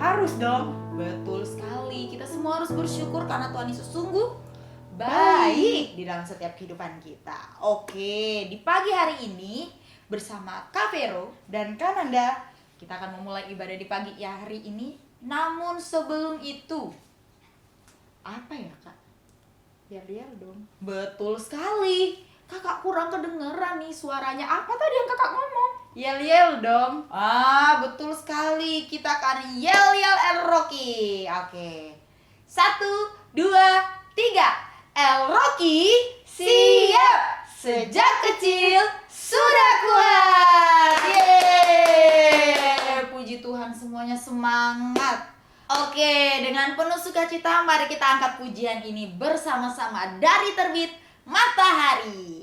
Harus dong. Betul sekali, kita semua harus bersyukur karena Tuhan Yesus sungguh baik di dalam setiap kehidupan kita. Oke, di pagi hari ini bersama Kak Vero dan Kananda, kita akan memulai ibadah di pagi hari ini. Namun sebelum itu, apa ya Kak? Yel-yel dong. Betul sekali, kakak kurang kedengeran nih suaranya. Apa tadi yang kakak ngomong? Yel-yel dong. Betul sekali, kita akan yel-yel El Rocky. Oke, 1, 2, 3. El Rocky siap, sejak kecil sudah kuat. Yeay, puji Tuhan, semuanya semangat. Oke, dengan penuh sukacita mari kita angkat pujian ini bersama-sama dari terbit matahari.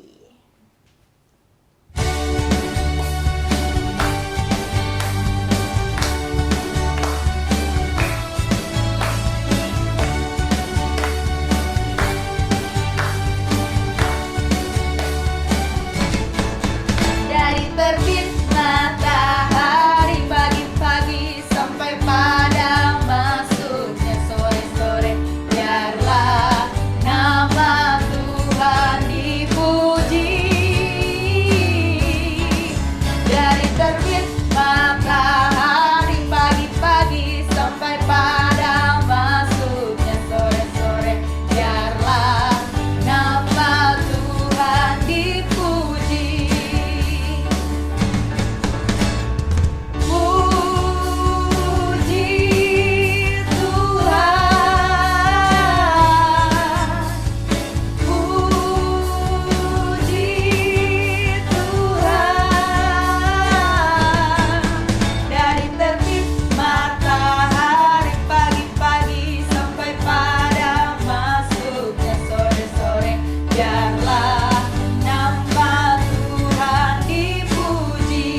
Dari terbit matahari pagi-pagi sampai pada masuknya sore-sore, biarlah nama Tuhan dipuji. Dari terbit matahari pagi-pagi sampai pada masuknya sore-sore, biarlah nama Tuhan dipuji. Puji Tuhan, puji Tuhan. Dari terbit matahari pagi-pagi sampai pada masuknya sore-sore, biarlah nama Tuhan dipuji.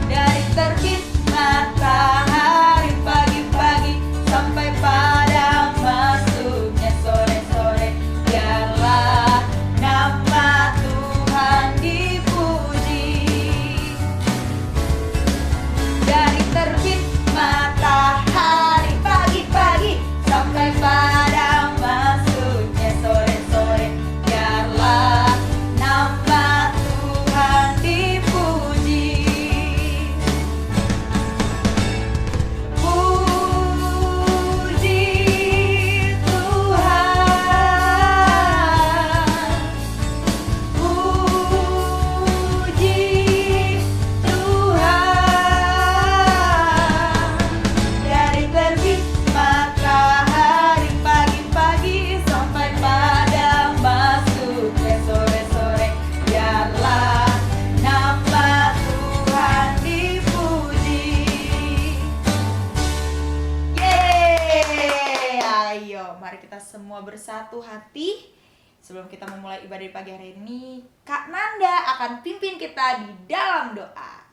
Dari terbit matahari pagi-pagi sampai pada masuknya sore-sore, biarlah nama Tuhan dipuji. Dari terbit matahari pagi-pagi sampai pada masuknya sore-sore, biarlah nama Tuhan dipuji. Puji Tuhan, puji Tuhan. Dari terbit matahari pagi-pagi sampai pada masuknya sore-sore, biarlah nama Tuhan dipuji. Yeay, ayo mari kita semua bersatu hati. Sebelum kita memulai ibadah di pagi hari ini, Kak Nanda akan pimpin kita di dalam doa.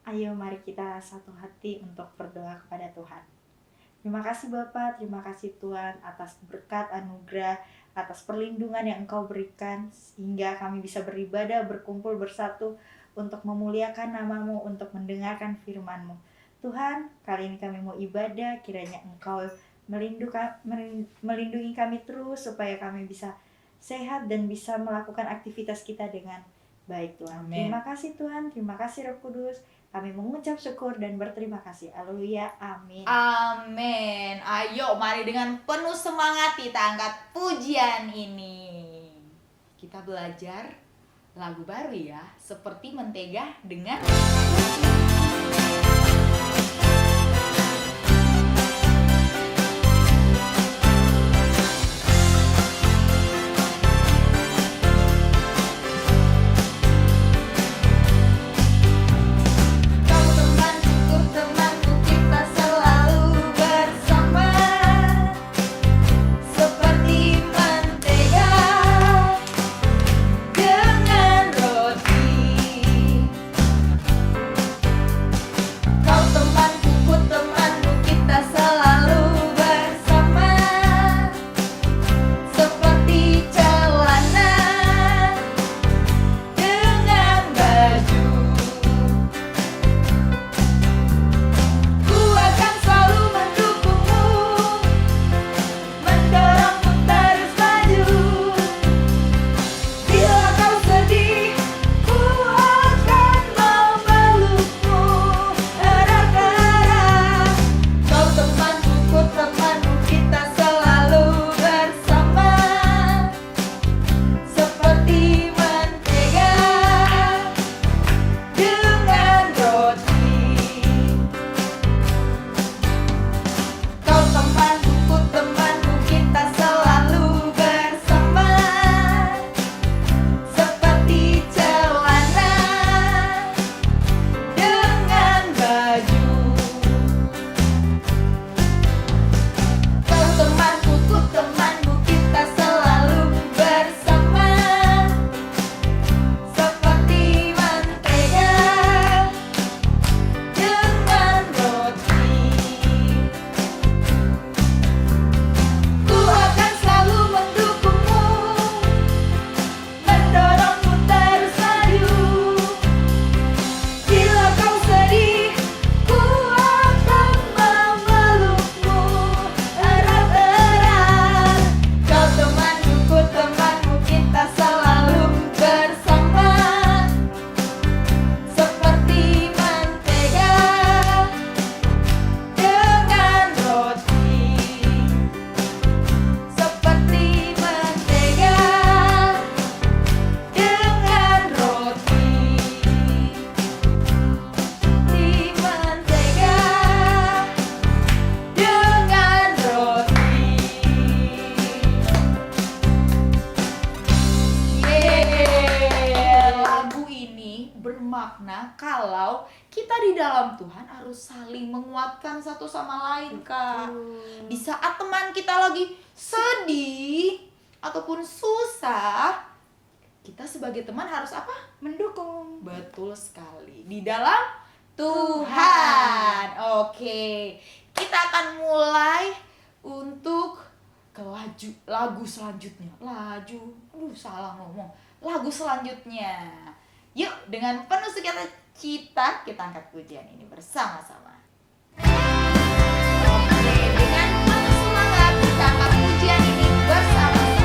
Ayo mari kita satu hati untuk berdoa kepada Tuhan. Terima kasih Bapa, terima kasih Tuhan atas berkat anugerah, atas perlindungan yang Engkau berikan sehingga kami bisa beribadah, berkumpul bersatu untuk memuliakan nama-Mu, untuk mendengarkan firman-Mu. Tuhan, kali ini kami mau ibadah, kiranya Engkau melindungi kami terus supaya kami bisa sehat dan bisa melakukan aktivitas kita dengan baik Tuhan. Amin. Terima kasih Tuhan, terima kasih Roh Kudus. Kami mengucap syukur dan berterima kasih. Haleluya, amin. Amin. Ayo mari dengan penuh semangat kita angkat pujian ini. Kita belajar lagu baru ya, seperti mentega dengan kau temanku, temanku, kita selalu bersama, seperti mentega dengan roti. bermakna kalau kita di dalam Tuhan harus saling menguatkan satu sama lain, Kak. Di saat teman kita lagi sedih ataupun susah, kita sebagai teman harus apa? Mendukung. Betul sekali. Di dalam Tuhan. Oke. Kita akan mulai untuk ke lagu selanjutnya. Salah ngomong. Lagu selanjutnya. Yuk, dengan penuh sukacita kita angkat pujian ini bersama-sama. Oke, dengan penuh semangat kita angkat pujian ini bersama-sama.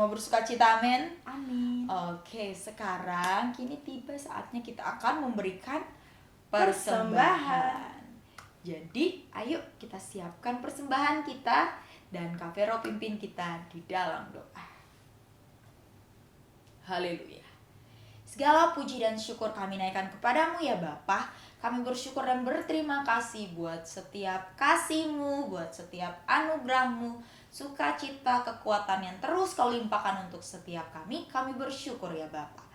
Bersukacita, amin. Amin. Oke, sekarang kini tiba saatnya kita akan memberikan persembahan. Jadi, ayo kita siapkan persembahan kita dan Kak Vero pimpin kita di dalam doa. Haleluya. Segala puji dan syukur kami naikkan kepadamu ya Bapa. Kami bersyukur dan berterima kasih buat setiap kasih-Mu, buat setiap anugerah-Mu, sukacita, kekuatan yang terus Kau limpahkan untuk setiap kami. Kami bersyukur ya Bapa.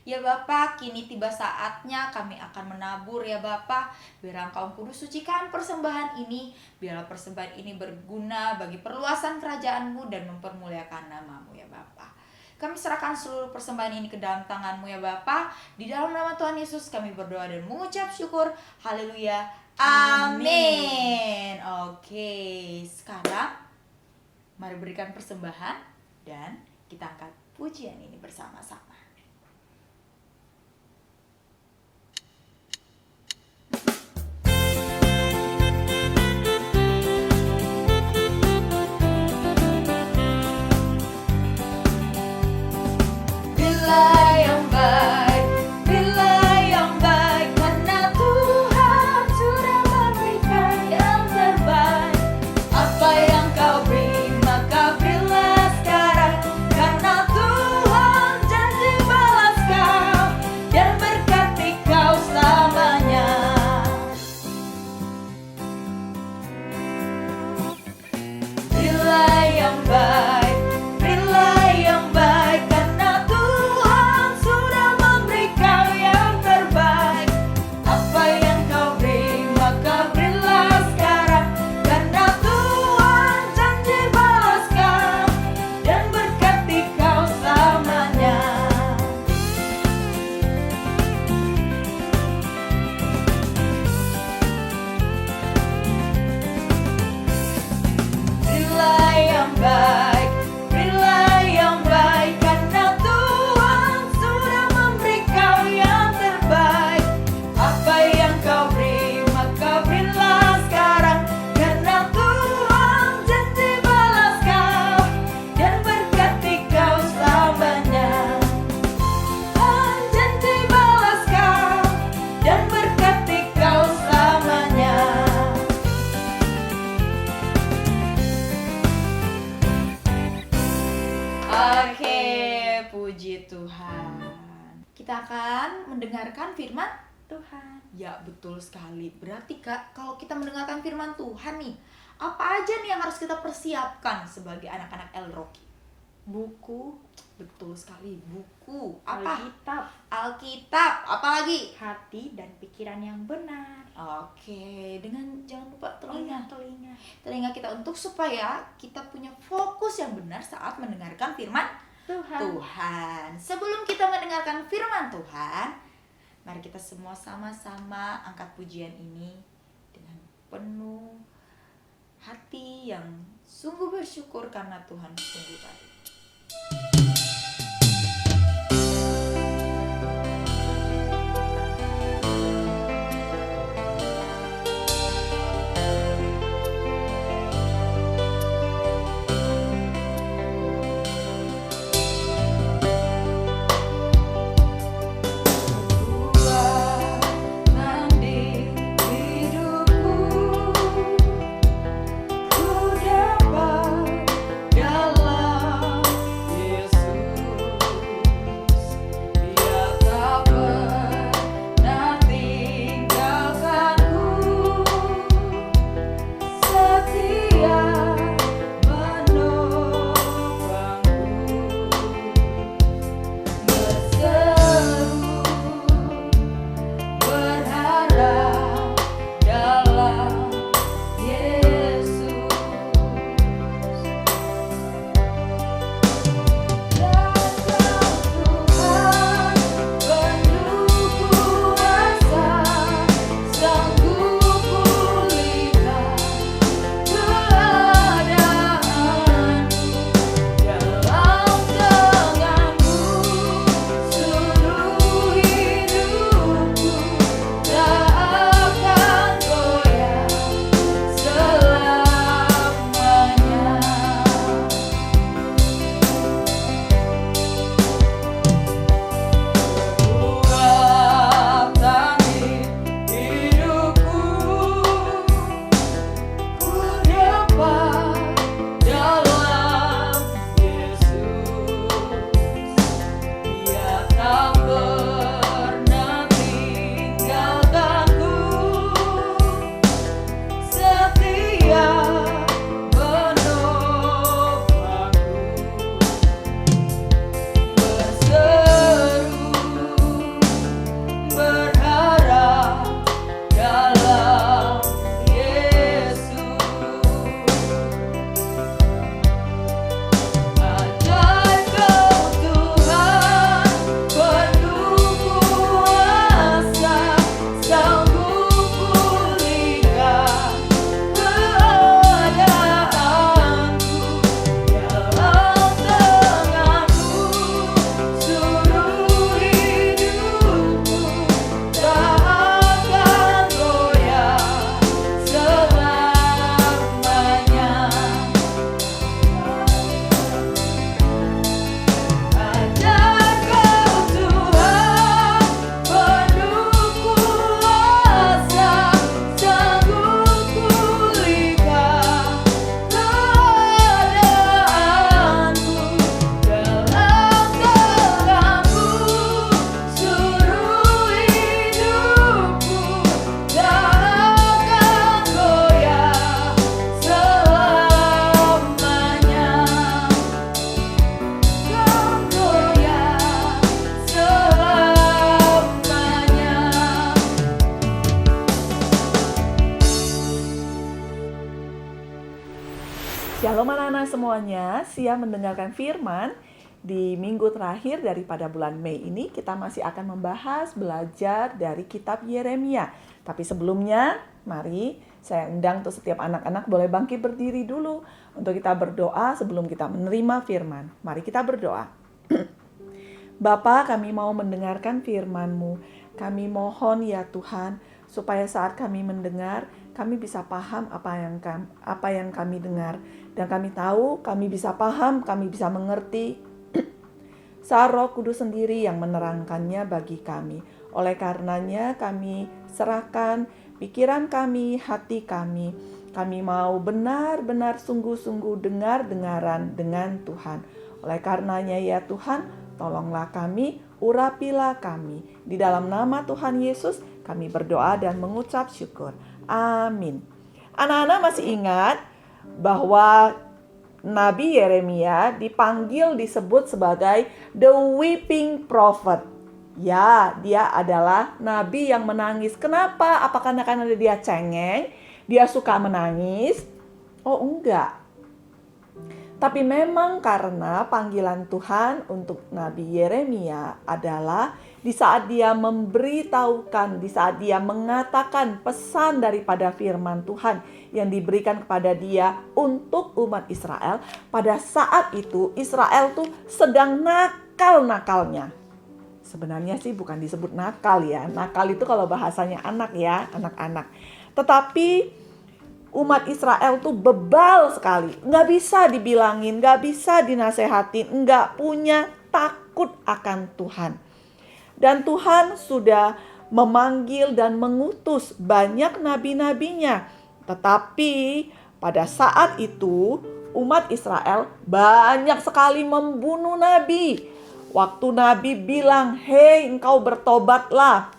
Ya Bapa, kini tiba saatnya kami akan menabur ya Bapa. Biar Engkau Kudus sucikan persembahan ini. Biarlah persembahan ini berguna bagi perluasan kerajaan-Mu dan mempermuliakan nama-Mu ya Bapa. Kami serahkan seluruh persembahan ini ke dalam tangan-Mu ya Bapa. Di dalam nama Tuhan Yesus kami berdoa dan mengucap syukur. Haleluya. Amin. Oke, sekarang mari berikan persembahan dan kita angkat pujian ini bersama-sama. kita akan mendengarkan firman Tuhan. Ya, betul sekali. Berarti Kak, kalau kita mendengarkan firman Tuhan nih, apa aja nih yang harus kita persiapkan sebagai anak-anak El Rocky? Buku, Betul sekali, buku. Apa? Alkitab, Alkitab. Apalagi? hati dan pikiran yang benar. Oke, dengan jangan lupa telinga. Telinga. Telinga kita untuk supaya kita punya fokus yang benar saat mendengarkan firman Tuhan. Tuhan. Sebelum kita mendengarkan firman Tuhan, mari kita semua sama-sama angkat pujian ini dengan penuh hati yang sungguh bersyukur karena Tuhan sungguh baik. Tuhan di hidupku, ku dapat dalam Yesus. Dia tak pernah tinggalkanku, setia menopangku, berseru berharap dalam Yesus. Dan Kau Tuhan penuh kuasa, sanggup pulihkan keadaanku. Dalam tangan-Mu seluruh hidupku tak akan goyah selamanya. Kekuatan di hidupku, ku dapat dalam Yesus. Dia tak pernah tinggalkanku, setia menopangku, berseru berharap dalam Yesus. Ajaib Kau Tuhan penuh kuasa, sanggup pulihkan keadaanku. Dalam tangan-Mu seluruh hidupku tak akan goyah selamanya. Ajaib Kau Tuhan penuh kuasa, sanggup pulihkan keadaanku. Dalam tangan-Mu seluruh hidupku tak akan goyah selamanya. Kau goyah selamanya. Shalom anak-anak semuanya, siap mendengarkan firman. Di minggu terakhir daripada bulan Mei ini kita masih akan membahas belajar dari kitab Yeremia. Tapi sebelumnya, mari saya undang untuk setiap anak-anak boleh bangkit berdiri dulu untuk kita berdoa sebelum kita menerima firman. Mari kita berdoa. Bapa, kami mau mendengarkan firman-Mu. Kami mohon ya Tuhan, supaya saat kami mendengar, kami bisa paham apa yang kami dengar. Dan kami tahu, kami bisa paham, kami bisa mengerti. Saat Roh Kudus sendiri yang menerangkannya bagi kami. Oleh karenanya kami serahkan pikiran kami, hati kami. Kami mau benar-benar sungguh-sungguh dengar-dengaran dengan Tuhan. Oleh karenanya ya Tuhan, tolonglah kami, urapilah kami. Di dalam nama Tuhan Yesus kami berdoa dan mengucap syukur. Amin. Anak-anak masih ingat bahwa Nabi Yeremia disebut sebagai the weeping prophet. Ya, dia adalah nabi yang menangis. Kenapa? Apakah karena dia cengeng? Dia suka menangis? Oh, enggak. Tapi memang karena panggilan Tuhan untuk Nabi Yeremia adalah di saat dia memberitahukan, di saat dia mengatakan pesan daripada firman Tuhan yang diberikan kepada dia untuk umat Israel. Pada saat itu Israel tuh sedang nakal-nakalnya. Sebenarnya sih bukan disebut nakal ya. Nakal itu kalau bahasanya anak ya, anak-anak. Tetapi umat Israel tuh bebal sekali. Nggak bisa dibilangin, nggak bisa dinasehatin, nggak punya takut akan Tuhan. Dan Tuhan sudah memanggil dan mengutus banyak nabi-nabinya. Tetapi pada saat itu umat Israel banyak sekali membunuh nabi. Waktu Nabi bilang, "Hei, engkau bertobatlah."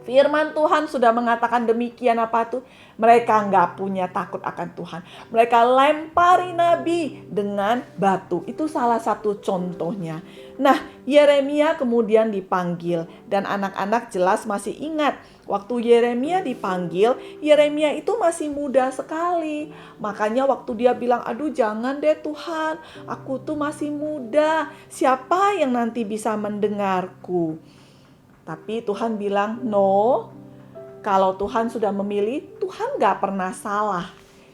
Firman Tuhan sudah mengatakan demikian apa tuh? Mereka nggak punya takut akan Tuhan. Mereka lempari Nabi dengan batu. Itu salah satu contohnya. Nah, Yeremia kemudian dipanggil. Dan anak-anak jelas masih ingat. Waktu Yeremia dipanggil, Yeremia itu masih muda sekali. Makanya waktu dia bilang, "Aduh jangan deh Tuhan, aku tuh masih muda. Siapa yang nanti bisa mendengarku?" Tapi Tuhan bilang, "No, kalau Tuhan sudah memilih, Tuhan gak pernah salah."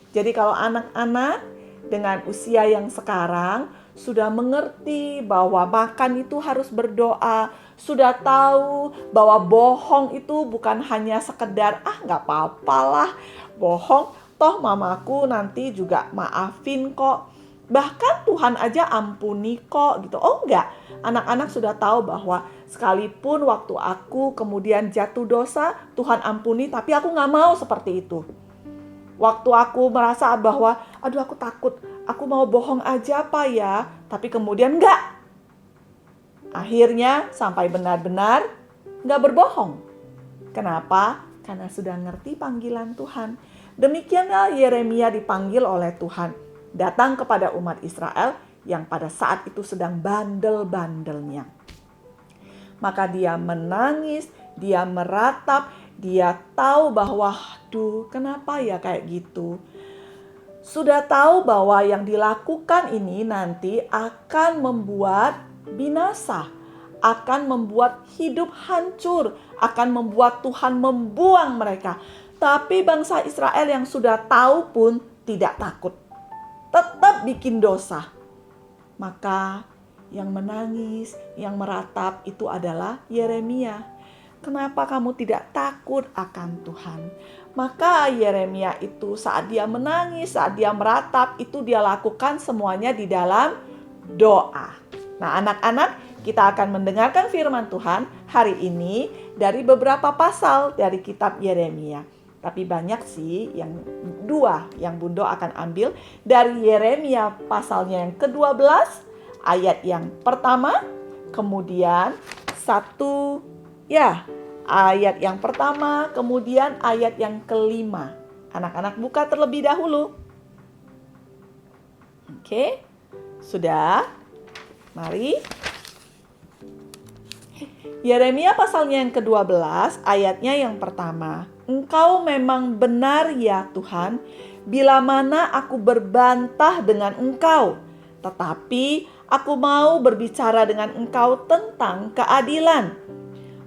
Jadi kalau anak-anak dengan usia yang sekarang sudah mengerti bahwa makan itu harus berdoa, sudah tahu bahwa bohong itu bukan hanya sekedar, gak apa-apalah bohong, toh mamaku nanti juga maafin kok. Bahkan Tuhan aja ampuni kok gitu. Oh enggak, anak-anak sudah tahu bahwa sekalipun waktu aku kemudian jatuh dosa, Tuhan ampuni, tapi aku gak mau seperti itu. Waktu aku merasa bahwa, aduh aku takut, aku mau bohong aja apa ya, tapi kemudian enggak. Akhirnya sampai benar-benar enggak berbohong. Kenapa? Karena sudah ngerti panggilan Tuhan. Demikianlah Yeremia dipanggil oleh Tuhan. Datang kepada umat Israel yang pada saat itu sedang bandel-bandelnya. Maka dia menangis, dia meratap, dia tahu bahwa, aduh kenapa ya kayak gitu. Sudah tahu bahwa yang dilakukan ini nanti akan membuat binasa, akan membuat hidup hancur, akan membuat Tuhan membuang mereka. Tapi bangsa Israel yang sudah tahu pun tidak takut. Tetap bikin dosa. Maka yang menangis, yang meratap itu adalah Yeremia. Kenapa kamu tidak takut akan Tuhan? Maka Yeremia itu saat dia menangis, saat dia meratap, itu dia lakukan semuanya di dalam doa. Nah anak-anak, kita akan mendengarkan firman Tuhan hari ini dari beberapa pasal dari kitab Yeremia. Tapi banyak sih yang dua yang Bundo akan ambil dari Yeremia pasalnya yang ke-12 ayat yang pertama, kemudian ayat yang pertama, kemudian ayat yang kelima. Anak-anak buka terlebih dahulu. Oke, sudah? Mari. Yeremia pasalnya yang ke-12 ayatnya yang pertama. Engkau memang benar ya Tuhan, bila mana aku berbantah dengan engkau. Tetapi aku mau berbicara dengan engkau tentang keadilan.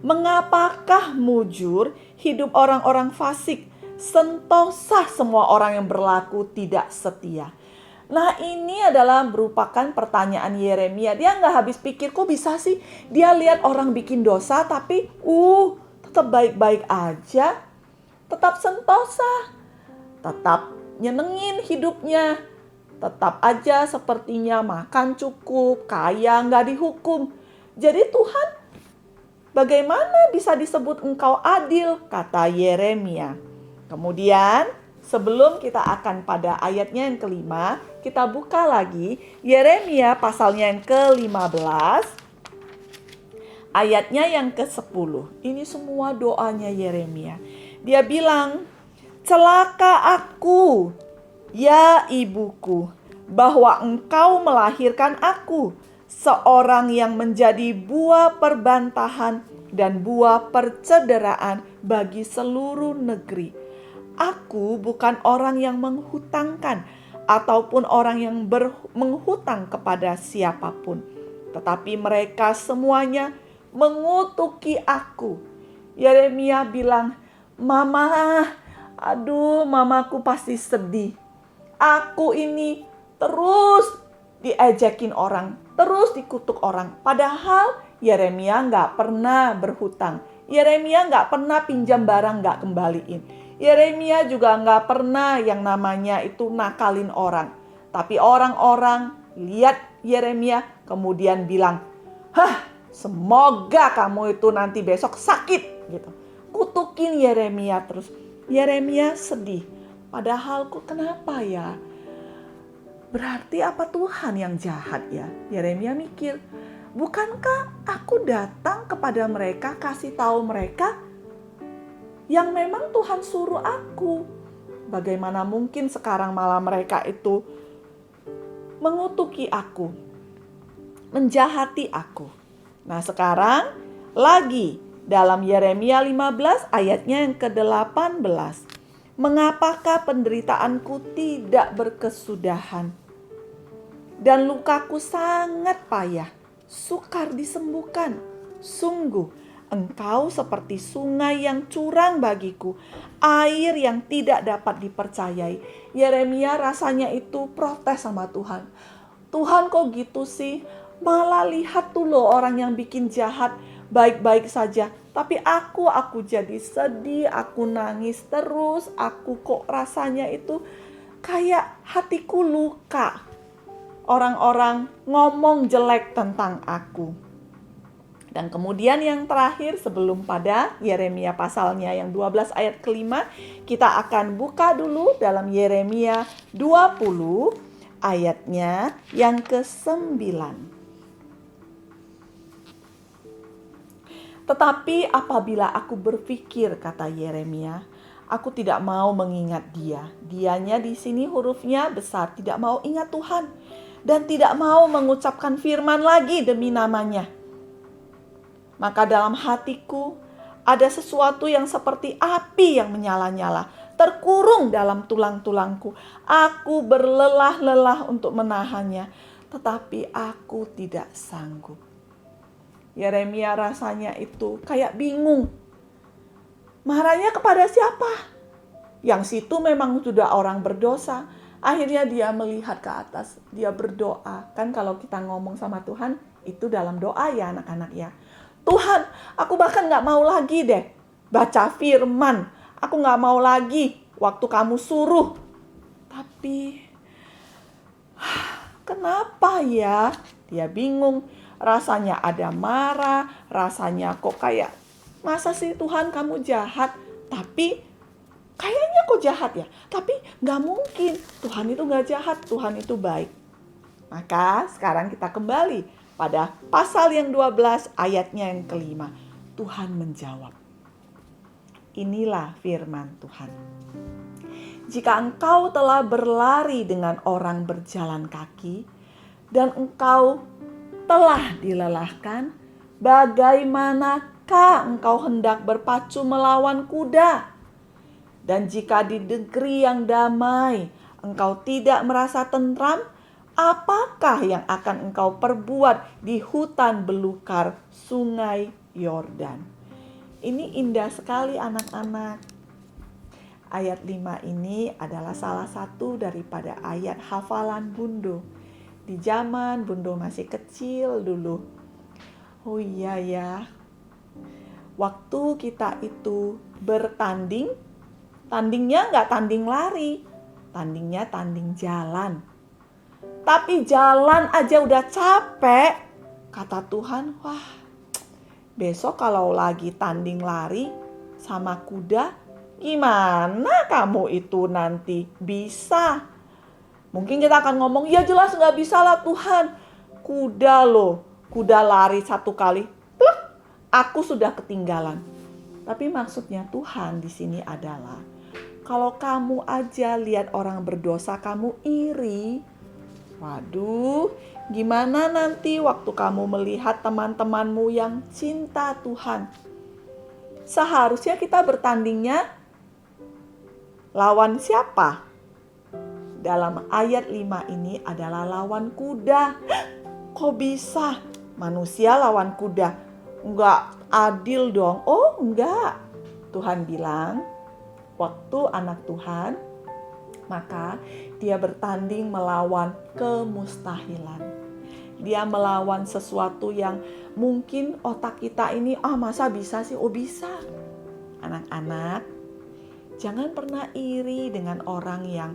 Mengapakah mujur hidup orang-orang fasik, sentosa semua orang yang berlaku tidak setia? Nah ini adalah merupakan pertanyaan Yeremia. Dia nggak habis pikir, kok bisa sih dia lihat orang bikin dosa tapi tetap baik-baik aja. Tetap sentosa, tetap nyenengin hidupnya. Tetap aja sepertinya makan cukup, kaya, nggak dihukum. Jadi Tuhan, bagaimana bisa disebut engkau adil? Kata Yeremia. Kemudian sebelum kita akan pada ayatnya yang kelima, kita buka lagi Yeremia pasalnya yang ke-15 ayatnya yang ke-10. Ini semua doanya Yeremia. Dia bilang, "Celaka aku, ya ibuku, bahwa engkau melahirkan aku, seorang yang menjadi buah perbantahan dan buah percederaan bagi seluruh negeri. Aku bukan orang yang menghutangkan ataupun orang yang menghutang kepada siapapun, tetapi mereka semuanya mengutuki aku." Yeremia bilang, "Mama, aduh, mamaku pasti sedih. Aku ini terus diejekin orang, terus dikutuk orang." Padahal Yeremia nggak pernah berhutang. Yeremia nggak pernah pinjam barang nggak kembaliin. Yeremia juga nggak pernah yang namanya itu nakalin orang. Tapi orang-orang lihat Yeremia kemudian bilang, "Hah, semoga kamu itu nanti besok sakit." Gitu. Kutukin Yeremia terus. Yeremia sedih. Padahal kok kenapa ya? Berarti apa Tuhan yang jahat ya? Yeremia mikir, bukankah aku datang kepada mereka, kasih tahu mereka yang memang Tuhan suruh aku? Bagaimana mungkin sekarang malah mereka itu mengutuki aku, menjahati aku? Nah, sekarang lagi dalam Yeremia 15 ayatnya yang ke-18. "Mengapakah penderitaanku tidak berkesudahan dan lukaku sangat payah, sukar disembuhkan? Sungguh, engkau seperti sungai yang curang bagiku, air yang tidak dapat dipercayai." Yeremia rasanya itu protes sama Tuhan. "Tuhan, kok gitu sih? Malah lihat tuh loh orang yang bikin jahat baik-baik saja. Tapi aku jadi sedih, aku nangis terus, aku kok rasanya itu kayak hatiku luka. Orang-orang ngomong jelek tentang aku." Dan kemudian yang terakhir sebelum pada Yeremia pasalnya yang 12 ayat ke-5, kita akan buka dulu dalam Yeremia 20 ayatnya yang ke-9. "Tetapi apabila aku berpikir," kata Yeremia, "aku tidak mau mengingat dia." Dianya di sini hurufnya besar, tidak mau ingat Tuhan dan tidak mau mengucapkan firman lagi demi namanya. "Maka dalam hatiku ada sesuatu yang seperti api yang menyala-nyala, terkurung dalam tulang-tulangku. Aku berlelah-lelah untuk menahannya, tetapi aku tidak sanggup." Yeremia rasanya itu kayak bingung. Marahnya kepada siapa? Yang situ memang sudah orang berdosa. Akhirnya dia melihat ke atas, dia berdoa. Kan kalau kita ngomong sama Tuhan, itu dalam doa ya anak-anak ya. "Tuhan, aku bahkan gak mau lagi deh baca firman. Aku gak mau lagi waktu kamu suruh. Tapi kenapa ya?" Dia bingung. Rasanya ada marah, rasanya kok kayak, masa sih Tuhan kamu jahat? Tapi kayaknya kok jahat ya? Tapi gak mungkin, Tuhan itu gak jahat, Tuhan itu baik. Maka sekarang kita kembali pada pasal yang 12 ayatnya yang ke-5. Tuhan menjawab. Inilah firman Tuhan. "Jika engkau telah berlari dengan orang berjalan kaki dan engkau telah dilelahkan, bagaimanakah engkau hendak berpacu melawan kuda? Dan jika di negeri yang damai engkau tidak merasa tentram, apakah yang akan engkau perbuat di hutan belukar sungai Yordan?" Ini indah sekali anak-anak. Ayat 5 ini adalah salah satu daripada ayat hafalan Bundo. Di zaman Bundo masih kecil dulu. Oh iya ya. Waktu kita itu bertanding, tandingnya nggak tanding lari, tandingnya tanding jalan. Tapi jalan aja udah capek. Kata Tuhan, wah, besok kalau lagi tanding lari sama kuda, gimana kamu itu nanti bisa? Mungkin kita akan ngomong, ya jelas gak bisa lah Tuhan. Kuda loh, kuda lari satu kali, plek, aku sudah ketinggalan. Tapi maksudnya Tuhan di sini adalah, kalau kamu aja lihat orang berdosa kamu iri, waduh, gimana nanti waktu kamu melihat teman-temanmu yang cinta Tuhan? Seharusnya kita bertandingnya lawan siapa? Dalam ayat 5 ini adalah lawan kuda. Kok bisa? Manusia lawan kuda? Enggak adil dong. Oh enggak. Tuhan bilang, waktu anak Tuhan, maka dia bertanding melawan kemustahilan. Dia melawan sesuatu yang mungkin otak kita ini, masa bisa sih? Oh bisa. Anak-anak, jangan pernah iri dengan orang yang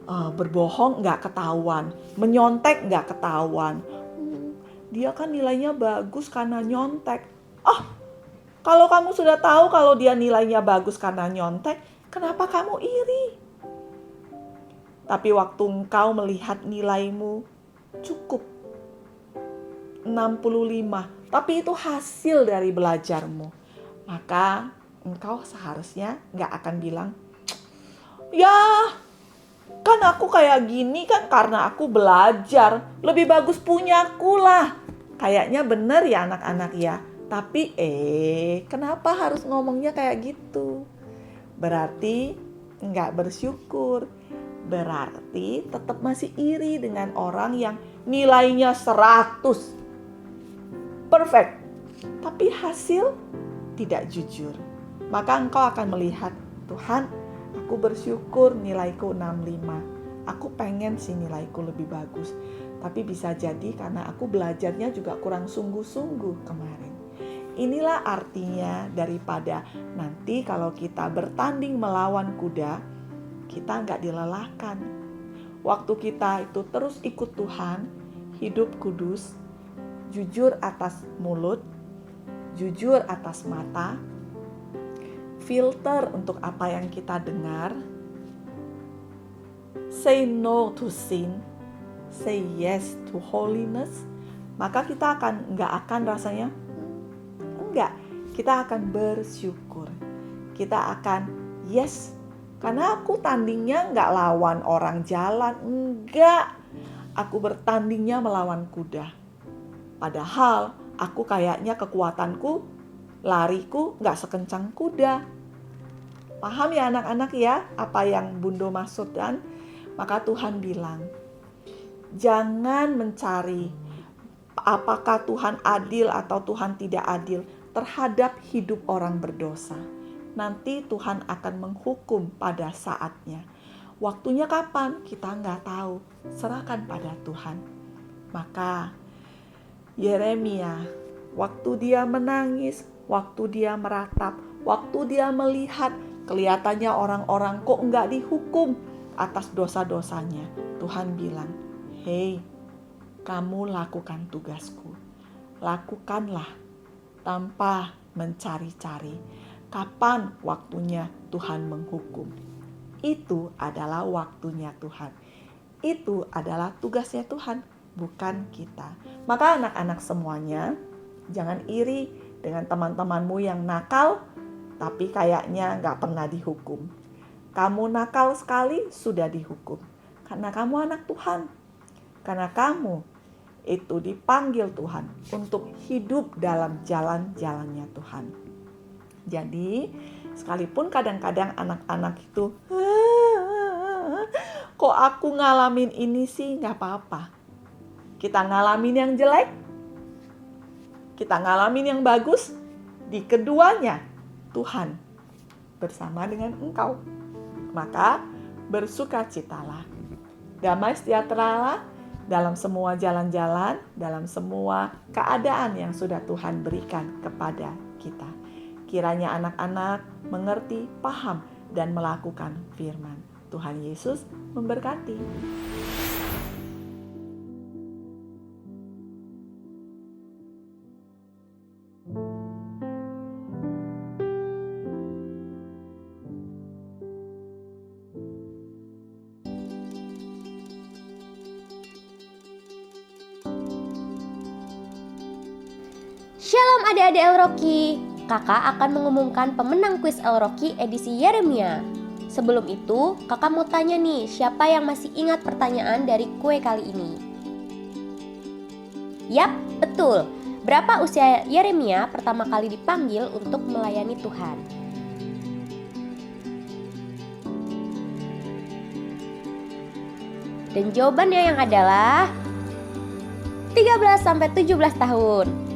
berbohong nggak ketahuan, menyontek nggak ketahuan. Dia kan nilainya bagus karena nyontek. Kalau kamu sudah tahu kalau dia nilainya bagus karena nyontek, kenapa kamu iri? Tapi waktu engkau melihat nilaimu cukup 65, tapi itu hasil dari belajarmu, maka engkau seharusnya nggak akan bilang, ya kan aku kayak gini kan karena aku belajar, lebih bagus punyaku lah. Kayaknya bener ya anak-anak ya. Tapi kenapa harus ngomongnya kayak gitu? Berarti nggak bersyukur. Berarti tetap masih iri dengan orang yang nilainya 100. Perfect. Tapi hasil tidak jujur. Maka engkau akan melihat, Tuhan, aku bersyukur nilaiku 65. Aku pengen sih nilaiku lebih bagus. Tapi bisa jadi karena aku belajarnya juga kurang sungguh-sungguh kemarin. Inilah artinya daripada nanti kalau kita bertanding melawan kuda, kita nggak dilelahkan. Waktu kita itu terus ikut Tuhan, hidup kudus, jujur atas mulut, jujur atas mata, filter untuk apa yang kita dengar, say no to sin, say yes to holiness, maka kita nggak akan rasanya, enggak, kita akan bersyukur. Kita akan yes, karena aku tandingnya nggak lawan orang jalan, enggak, aku bertandingnya melawan kuda. Padahal aku kayaknya kekuatanku, lariku nggak sekencang kuda. Paham ya anak-anak ya apa yang Bundo maksudkan? Maka Tuhan bilang, jangan mencari apakah Tuhan adil atau Tuhan tidak adil terhadap hidup orang berdosa. Nanti Tuhan akan menghukum pada saatnya. Waktunya kapan? Kita nggak tahu. Serahkan pada Tuhan. Maka Yeremia, waktu dia menangis, waktu dia meratap, waktu dia melihat kelihatannya orang-orang kok nggak dihukum atas dosa-dosanya, Tuhan bilang, hei, kamu lakukan tugasku. Lakukanlah tanpa mencari-cari. Kapan waktunya Tuhan menghukum? Itu adalah waktunya Tuhan. Itu adalah tugasnya Tuhan, bukan kita. Maka anak-anak semuanya, jangan iri dengan teman-temanmu yang nakal, tapi kayaknya gak pernah dihukum. Kamu nakal sekali, sudah dihukum. Karena kamu anak Tuhan. Karena kamu itu dipanggil Tuhan untuk hidup dalam jalan-jalannya Tuhan. Jadi, sekalipun kadang-kadang anak-anak itu, kok aku ngalamin ini sih, gak apa-apa. Kita ngalamin yang jelek, kita ngalamin yang bagus, di keduanya Tuhan bersama dengan engkau. Maka bersukacitalah, damai sejahteralah dalam semua jalan-jalan, dalam semua keadaan yang sudah Tuhan berikan kepada kita. Kiranya anak-anak mengerti, paham, dan melakukan firman. Tuhan Yesus memberkati. Shalom Tenang adik-adik El-Rocky, kakak akan mengumumkan pemenang kuis El-Rocky edisi Yeremia. Sebelum itu, kakak mau tanya nih, siapa yang masih ingat pertanyaan dari kue kali ini? Yap, betul. Berapa usia Yeremia pertama kali dipanggil untuk melayani Tuhan? Dan jawabannya yang adalah 13-17 tahun.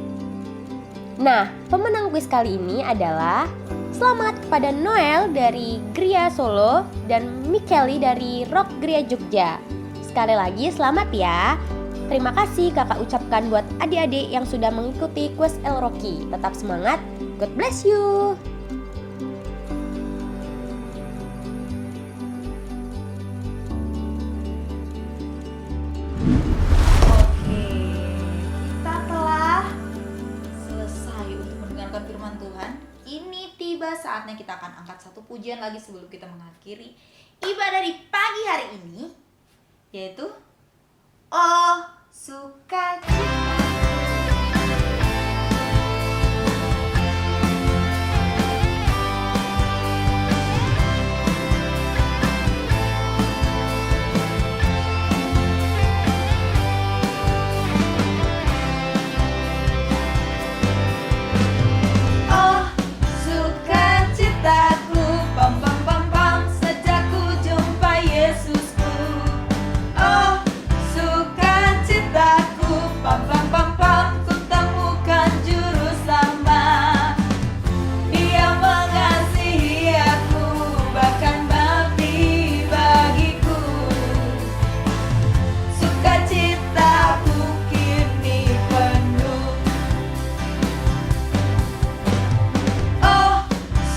Nah, pemenang kuis kali ini adalah selamat kepada Noel dari Gria Solo dan Mikeli dari Rock Gria Jogja. Sekali lagi selamat ya. Terima kasih kakak ucapkan buat adik-adik yang sudah mengikuti kuis El-Rocky. Tetap semangat, God bless you. Oke, kita telah selesai untuk mendengarkan firman Tuhan. Ini tiba saatnya kita akan angkat satu pujian lagi sebelum kita mengakhiri ibadah di pagi hari ini, yaitu Oh Sukacita. Oh sukacitaku, pam pam pam pam, sejak ku jumpa Yesusku. Oh sukacitaku, pam pam pam pam, ku temukan juru selamat. Dia mengasihi aku, bahkan mati bagiku. Sukacitaku kini penuh. Oh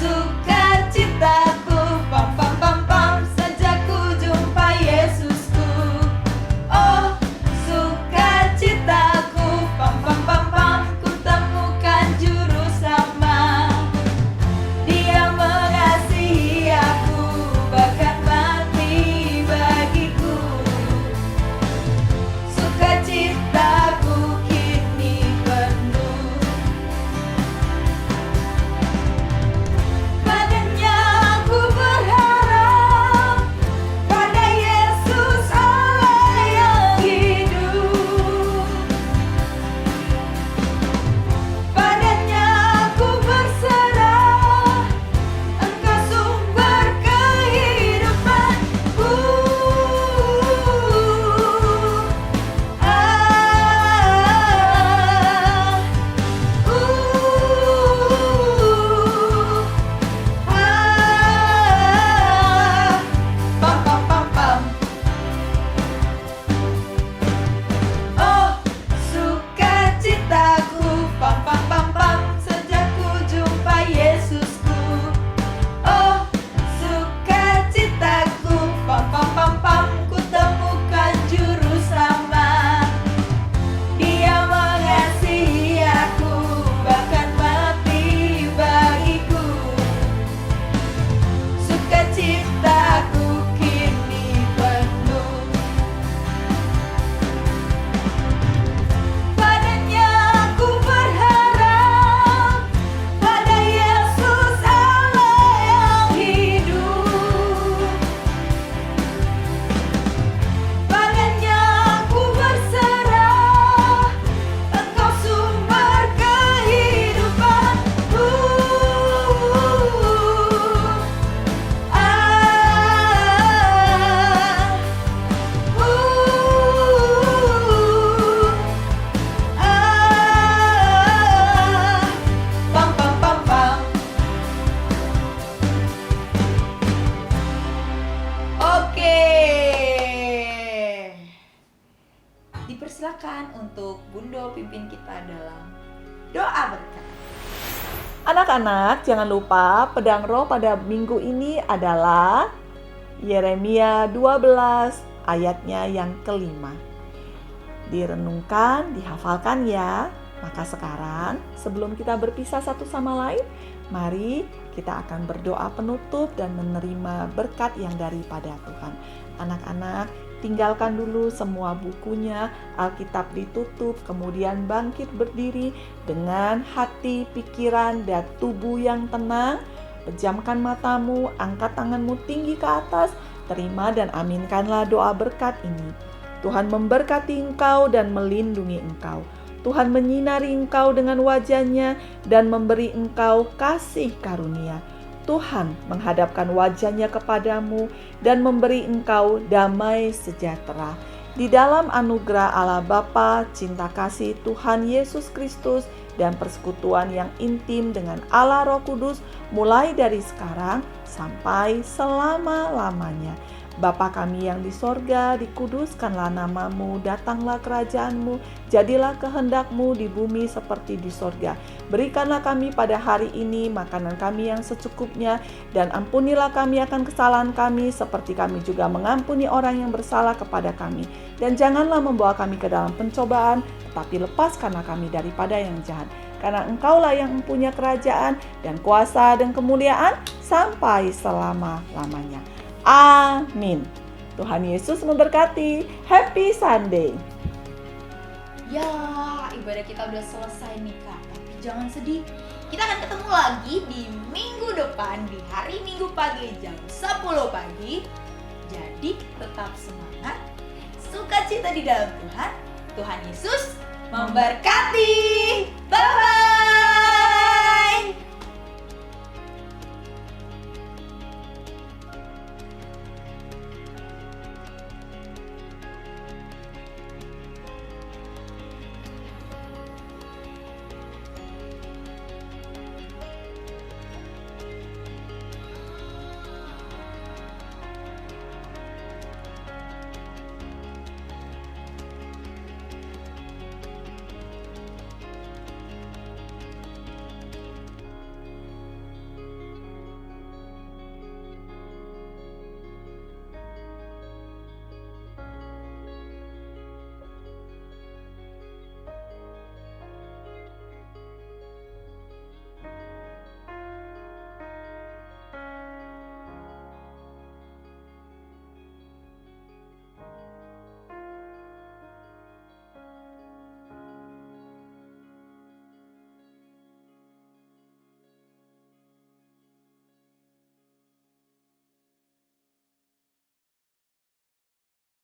sukacitaku, pam pam pam pam, sejak ku jumpa Yesusku. Oh sukacitaku, pam pam pam pam, ku temukan juru selamat. Dia mengasihi aku, bahkan mati bagiku. Sukacitaku kini penuh. Padanya aku berharap, pada Yesus Allah yang hidup. Padanya aku berserah, Engkau sumber kehidupanku. Pam pam pam pam. Oh sukacitaku, pam pam pam pam, sejak ku jumpa Yesusku. Oh sukacitaku, pam pam pam pam, ku temukan juru selamat. Dia mengasihi aku, bahkan mati bagiku. Sukacitaku kini penuh. Padanya aku berharap, pada Yesus Allah yang hidup. Padanya aku berserah, Engkau sumber kehidupanku. Pam pam pam pam. Oke. Dipersilakan untuk Bundo pimpin kita dalam doa berkat. Anak-anak, jangan lupa pedang roh pada minggu ini adalah Yeremia 12 ayatnya yang kelima. Direnungkan, dihafalkan ya. Maka sekarang sebelum kita berpisah satu sama lain, mari kita akan berdoa penutup dan menerima berkat yang daripada Tuhan. Anak-anak, tinggalkan dulu semua bukunya, Alkitab ditutup, kemudian bangkit berdiri dengan hati, pikiran, dan tubuh yang tenang. Pejamkan matamu, angkat tanganmu tinggi ke atas, terima dan aminkanlah doa berkat ini. Tuhan memberkati engkau dan melindungi engkau. Tuhan menyinari engkau dengan wajah-Nya dan memberi engkau kasih karunia. Tuhan menghadapkan wajah-Nya kepadamu dan memberi engkau damai sejahtera. Di dalam anugerah Allah Bapa, cinta kasih Tuhan Yesus Kristus, dan persekutuan yang intim dengan Allah Roh Kudus mulai dari sekarang sampai selama-lamanya. Bapa kami yang di sorga, dikuduskanlah namamu, datanglah kerajaanmu, jadilah kehendakmu di bumi seperti di sorga. Berikanlah kami pada hari ini makanan kami yang secukupnya, dan ampunilah kami akan kesalahan kami, seperti kami juga mengampuni orang yang bersalah kepada kami. Dan janganlah membawa kami ke dalam pencobaan, tetapi lepaskanlah kami daripada yang jahat. Karena Engkaulah yang mempunyai kerajaan dan kuasa dan kemuliaan sampai selama-lamanya. Amin. Tuhan Yesus memberkati. Happy Sunday. Ya, ibadah kita udah selesai nih Kak. Tapi jangan sedih. Kita akan ketemu lagi di minggu depan di hari Minggu pagi jam 10 pagi. Jadi tetap semangat. Sukacita di dalam Tuhan. Tuhan Yesus memberkati. Bye-bye.